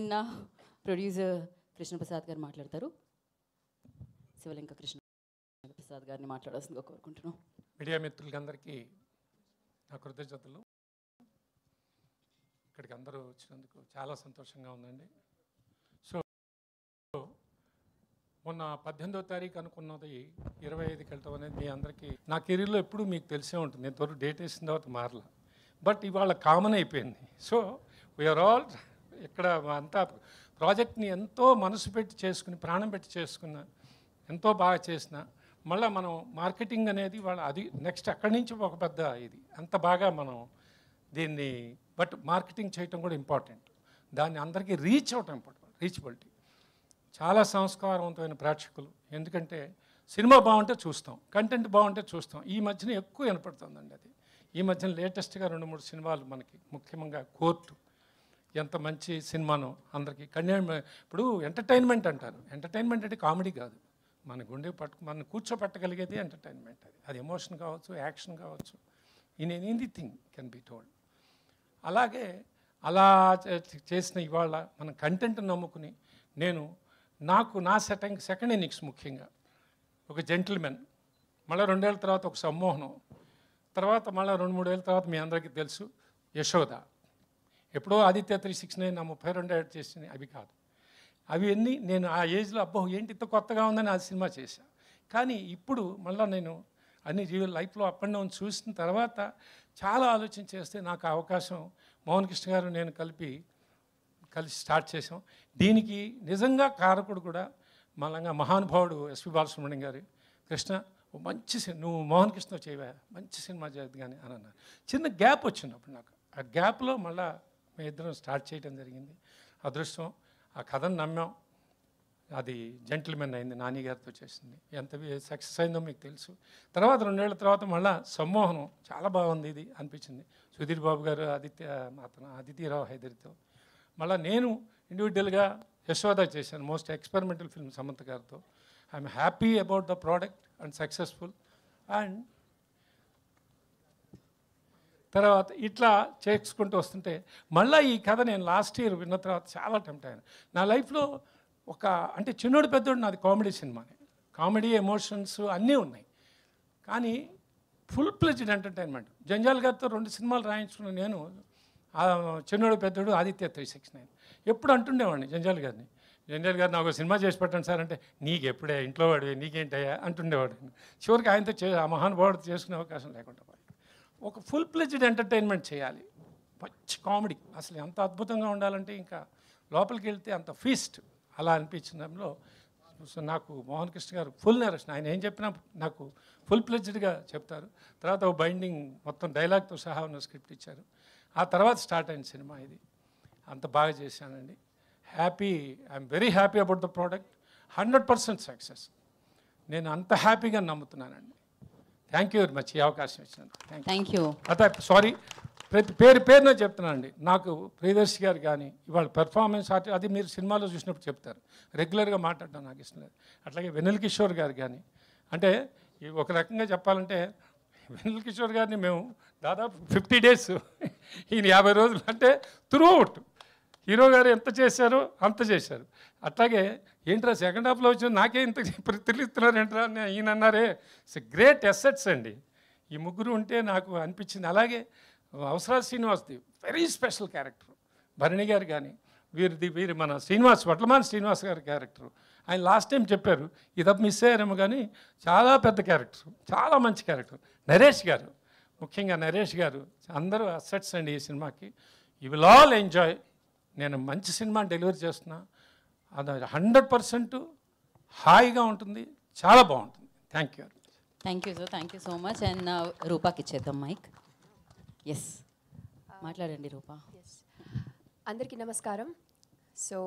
నా ప్రొడ్యూసర్ కృష్ణప్రసాద్ గారు మాట్లాడతారు. శివలింక కృష్ణప్రసాద్ గారిని మాట్లాడాల్సిందిగా కోరుకుంటున్నాం. మీడియా మిత్రులందరికీ నా కృతజ్ఞతలు. ఇక్కడికి అందరూ వచ్చినందుకు చాలా సంతోషంగా ఉందండి. సో మొన్న 18వ తారీఖు అనుకున్నది 25కి వెళ్తాం అనేది మీ అందరికీ నా కెరీర్లో ఎప్పుడు మీకు తెలిసే ఉంటుంది. నేను త్వరగా డేట్ వేసిన తర్వాత మారలా, బట్ ఇవాళ కామన్ అయిపోయింది. సో వీఆర్ ఆల్ ఇక్కడ అంతా ప్రాజెక్ట్ని ఎంతో మనసు పెట్టి చేసుకుని ప్రాణం పెట్టి చేసుకున్న ఎంతో బాగా చేసిన మళ్ళీ మనం మార్కెటింగ్ అనేది వాళ్ళ అది నెక్స్ట్ అక్కడి నుంచి ఒక పెద్ద ఇది అంత బాగా మనం దీన్ని బట్ మార్కెటింగ్ చేయటం కూడా ఇంపార్టెంట్. దాన్ని అందరికీ రీచ్ అవటం ఇంపార్టెంట్. రీచబిలిటీ చాలా సంస్కారవంతమైన ప్రేక్షకులు. ఎందుకంటే సినిమా బాగుంటే చూస్తాం, కంటెంట్ బాగుంటే చూస్తాం. ఈ మధ్యన ఎక్కువ వినపడుతుందండి అది. ఈ మధ్యన లేటెస్ట్గా 2-3 సినిమాలు మనకి ముఖ్యంగా కోర్టు ఎంత మంచి సినిమానో అందరికీ ఇప్పుడు ఎంటర్టైన్మెంట్ అంటారు. ఎంటర్టైన్మెంట్ అంటే కామెడీ కాదు, మన గుండె మన కూర్చోపెట్టగలిగేది ఎంటర్టైన్మెంట్. అది ఎమోషన్ కావచ్చు, యాక్షన్ కావచ్చు, in anything can be told. అలాగే అలా చేసిన ఇవాళ మన కంటెంట్ నమ్ముకుని నేను నా సెకండ్ ఇన్నింగ్స్ ముఖ్యంగా ఒక జెంటిల్మెన్, మళ్ళీ 2 ఏళ్ళ తర్వాత ఒక సమ్మోహనం, తర్వాత మళ్ళీ 2-3 ఏళ్ళ తర్వాత మీ అందరికీ తెలుసు యశోద. ఎప్పుడో ఆదిత్య 369 నా 32 ఏళ్ళు చేసింది అవి కాదు. అవి అన్నీ నేను ఆ ఏజ్లో అబ్బో ఏంటి ఇంత కొత్తగా ఉందని ఆ సినిమా చేశాను. కానీ ఇప్పుడు మళ్ళీ నేను అన్ని లైఫ్లో అప్ అండ్ డౌన్ చూసిన తర్వాత చాలా ఆలోచన చేస్తే నాకు అవకాశం మోహన్ కృష్ణ గారు నేను కలిసి స్టార్ట్ చేసాం. దీనికి నిజంగా కారకుడు కూడా మళ్ళంగా మహానుభావుడు ఎస్పి బాలసుబ్రహ్మణ్యం గారు. కృష్ణ మంచి నువ్వు మోహన్ కృష్ణ చేయవా, మంచి సినిమా చేయదు కానీ అని అన్నారు. చిన్న గ్యాప్ వచ్చినప్పుడు నాకు ఆ గ్యాప్లో మళ్ళీ మేము ఇద్దరం స్టార్ట్ చేయడం జరిగింది. అదృష్టం ఆ కథను నమ్మాం. అది జెంటిల్మెన్ అయింది, నాని గారితో చేసింది. ఎంత సక్సెస్ అయిందో మీకు తెలుసు. తర్వాత 2 ఏళ్ల తర్వాత మళ్ళీ సమ్మోహనం చాలా బాగుంది ఇది అనిపించింది. సుధీర్ బాబు గారు అదితిరావు హైదరితో. మళ్ళీ నేను ఇండివిజువల్గా యశోద చేశాను, మోస్ట్ ఎక్స్పెరిమెంటల్ ఫిల్మ్ సమంత గారితో. I'm happy about the product and successful. And తర్వాత ఇట్లా చేసుకుంటూ వస్తుంటే మళ్ళీ ఈ కథ నేను లాస్ట్ ఇయర్ విన్న తర్వాత చాలా టెంప్ట్ అయ్యాను. నా లైఫ్లో అంటే చిన్నోడు పెద్దోడు నాది కామెడీ సినిమానే. కామెడీ ఎమోషన్స్ అన్నీ ఉన్నాయి, కానీ ఫుల్ ప్లెజ్డ్ ఎంటర్టైన్మెంట్. జంజాల్ గారితో 2 సినిమాలు రాయించుకున్న నేను చిన్నోడు పెద్దోడు ఆదిత్య 369 ఎప్పుడు అంటుండేవాడిని జంజాల్ గారిని నాకు సినిమా చేసి పెట్టండి సార్ అంటే, నీకు ఎప్పుడే ఇంట్లో వాడివి నీకేంటయ్యా అంటుండేవాడు. చివరికి ఆయనతో ఆ మహానుభావుడితో చేసుకునే అవకాశం లేకుండా ఒక ఫుల్ ప్లెజ్డ్ ఎంటర్టైన్మెంట్ చేయాలి, మంచి కామెడీ. అసలు ఎంత అద్భుతంగా ఉండాలంటే ఇంకా లోపలికి వెళ్తే అంత ఫీస్ట్ అలా అనిపించడంలో నాకు మోహన్ కృష్ణ గారు ఫుల్ నరేషన్. ఆయన ఏం చెప్పినా నాకు ఫుల్ ప్లెజ్డ్గా చెప్తారు. తర్వాత ఒక బైండింగ్ మొత్తం డైలాగ్తో సహా ఉన్న స్క్రిప్ట్ ఇచ్చారు. ఆ తర్వాత స్టార్ట్ అయిన సినిమా ఇది. అంత బాగా చేశానండి. Happy, I'm very happy about the product. 100% success నేను అంత హ్యాపీగా నమ్ముతున్నానండి. థ్యాంక్ యూ వెరీ మచ్ ఈ అవకాశం ఇచ్చినందుకు. Thank you. అదే సారీ ప్రతి పేరున చెప్తున్నానండి. నాకు ప్రియదర్శి గారు కానీ ఇవాళ పెర్ఫార్మెన్స్ అది మీరు సినిమాలో చూసినప్పుడు చెప్తారు, రెగ్యులర్గా మాట్లాడడం నాకు ఇష్టం లేదు. అట్లాగే వెన్నెల కిషోర్ గారు కానీ, అంటే ఒక రకంగా చెప్పాలంటే వెన్నెల కిషోర్ గారిని మేము దాదాపు 50 డేస్ ఈయన 50 రోజులు అంటే త్రూఅవుట్ హీరో గారు ఎంత చేశారో అంత చేశారు. అట్లాగే ఏంట్రా సెకండ్ హాఫ్లో వచ్చి నాకే ఇంత తెలిస్తున్నారు ఏంట్రా అని ఈయన అన్నారే. ఇట్స్ గ్రేట్ అసెట్స్ అండి ఈ ముగ్గురు ఉంటే నాకు అనిపించింది. అలాగే అవసరాల శ్రీనివాస్ది very special character. Bharani garu కానీ వీరి మన వడ్లమాన్ శ్రీనివాస్ గారి క్యారెక్టర్ ఆయన లాస్ట్ టైం చెప్పారు, ఇది మిస్ అయ్యారేమో కానీ చాలా పెద్ద క్యారెక్టర్, చాలా మంచి క్యారెక్టర్. నరేష్ గారు ముఖ్యంగా నరేష్ గారు అందరూ అసెట్స్ అండి ఈ సినిమాకి. You will all enjoy. నేను మంచి సినిమా డెలివరీ చేస్తున్నా, అది 100% హాయిగా ఉంటుంది, చాలా బాగుంటుంది. Thank you. Thank you sir, thank you so much. And రూపాకి ఇచ్చేద్దాం మైక్. ఎస్ మాట్లాడండి రూపా. అందరికీ నమస్కారం. సో